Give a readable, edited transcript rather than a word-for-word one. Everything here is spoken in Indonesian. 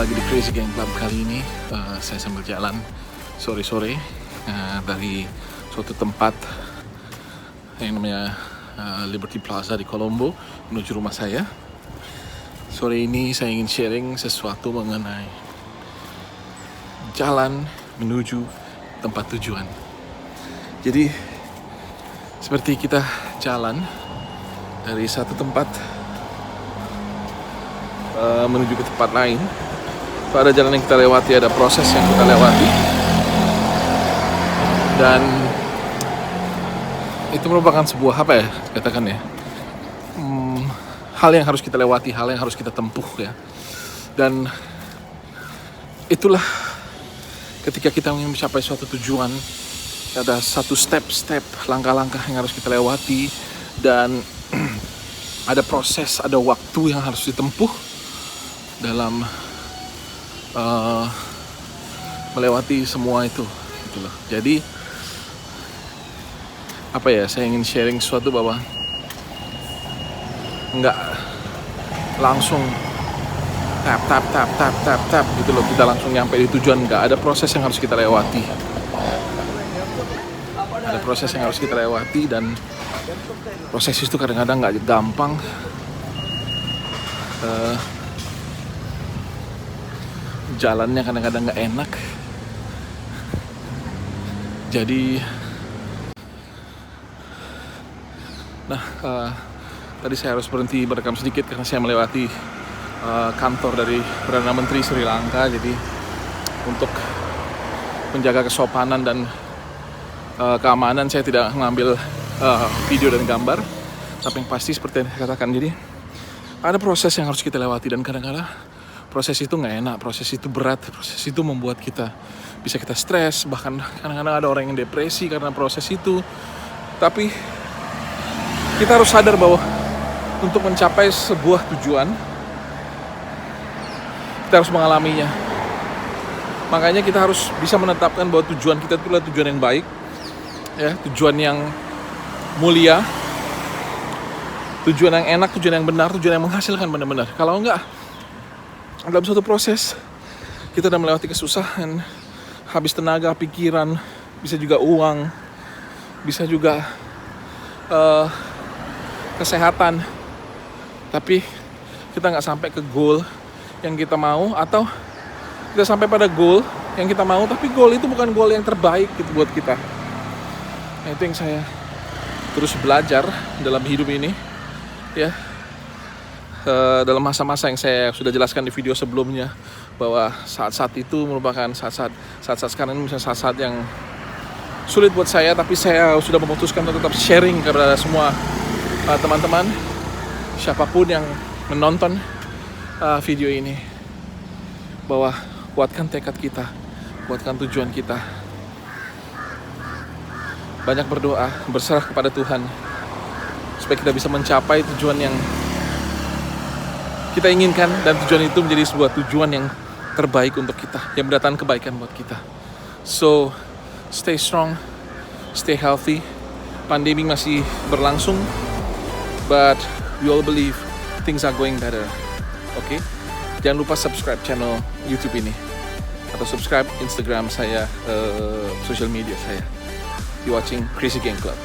lagi di Crazy Gang Club. Kali ini saya sambil jalan sore-sore dari suatu tempat yang namanya Liberty Plaza di Colombo menuju rumah saya. Sore ini saya ingin sharing sesuatu mengenai jalan menuju tempat tujuan. Jadi seperti kita jalan dari satu tempat menuju ke tempat lain, ada jalan yang kita lewati, ada proses yang kita lewati, dan itu merupakan sebuah katakan ya, hal yang harus kita lewati, hal yang harus kita tempuh ya. Dan itulah ketika kita ingin mencapai suatu tujuan, ada satu step-step, langkah-langkah yang harus kita lewati, dan ada proses, ada waktu yang harus ditempuh dalam melewati semua itu gitu loh. Jadi saya ingin sharing sesuatu bahwa nggak langsung tap gitu loh, kita langsung nyampe di tujuan. Nggak, ada proses yang harus kita lewati, ada proses yang harus kita lewati, dan proses itu kadang-kadang nggak gampang. Jalannya kadang-kadang nggak enak. Jadi tadi saya harus berhenti berekam sedikit karena saya melewati kantor dari Perdana Menteri Sri Lanka. Jadi untuk menjaga kesopanan dan keamanan, saya tidak mengambil video dan gambar. Tapi yang pasti seperti yang saya katakan, jadi ada proses yang harus kita lewati, dan kadang-kadang proses itu nggak enak, proses itu berat, proses itu membuat kita bisa stres, bahkan kadang-kadang ada orang yang depresi karena proses itu. Tapi kita harus sadar bahwa untuk mencapai sebuah tujuan, kita harus mengalaminya. Makanya kita harus bisa menetapkan bahwa tujuan kita itu adalah tujuan yang baik, ya, tujuan yang mulia, tujuan yang enak, tujuan yang benar, tujuan yang menghasilkan benar-benar. Kalau enggak, dalam suatu proses kita udah melewati kesusahan, habis tenaga, pikiran, bisa juga uang, bisa juga kesehatan, tapi kita nggak sampai ke goal yang kita mau, atau kita sampai pada goal yang kita mau tapi goal itu bukan goal yang terbaik gitu buat kita. Nah, itu yang saya terus belajar dalam hidup ini ya. Dalam masa-masa yang saya sudah jelaskan di video sebelumnya, bahwa saat-saat itu merupakan saat-saat sekarang ini misalnya saat-saat yang sulit buat saya, tapi saya sudah memutuskan untuk tetap sharing kepada semua teman-teman, siapapun yang menonton video ini, bahwa kuatkan tekad kita, kuatkan tujuan kita, banyak berdoa, berserah kepada Tuhan supaya kita bisa mencapai tujuan yang kita inginkan, dan tujuan itu menjadi sebuah tujuan yang terbaik untuk kita, yang mendatangkan kebaikan buat kita. So, stay strong, stay healthy. Pandemi masih berlangsung, but we all believe things are going better. Oke? Jangan lupa subscribe channel YouTube ini, atau subscribe Instagram saya, social media saya. You watching Crazy Gang Club.